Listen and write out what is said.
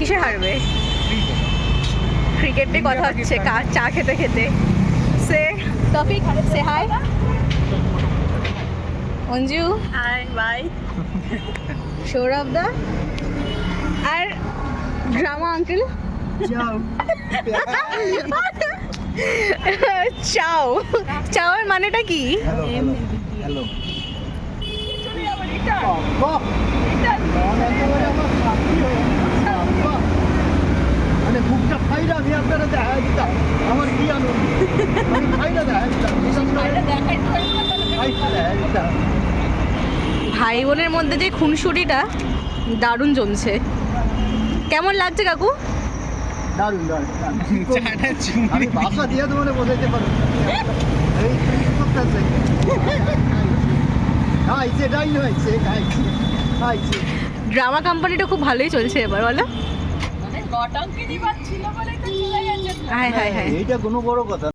কিসে হারবে? ক্রিকেট নিয়ে কথা হচ্ছে চা খেতে খেতে। সে টপিক সে hi Anju, hi bye. Sourav da আর ড্রামা আঙ্কেল। চাও চাওয়ার মানেটা কি? হ্যালো মানে বুকটা ফাইরা আমি আপনারা দেখা দিতাম আমার কি আনন্দ আমি ফাইরা দেখা দিতাম ভাই বোনের মধ্যে যে খুনসুটিটা দারুণ জমছে। কেমন লাগছে কাকু? দারুণ দারুণ আমি ভাষা দিয়ে তো মানে বোঝাইতে পারবো না। এই করতেছে খাইছে ডাই হয়েছে খাইছে খাইছে। ড্রামা কোম্পানিটা খুব ভালোই চলছে এবার, বলো? মানে নটাঙ্কি দিবার ছিল বলে তো চলে গেছে। High high high. এইটা কোনো বড় কথা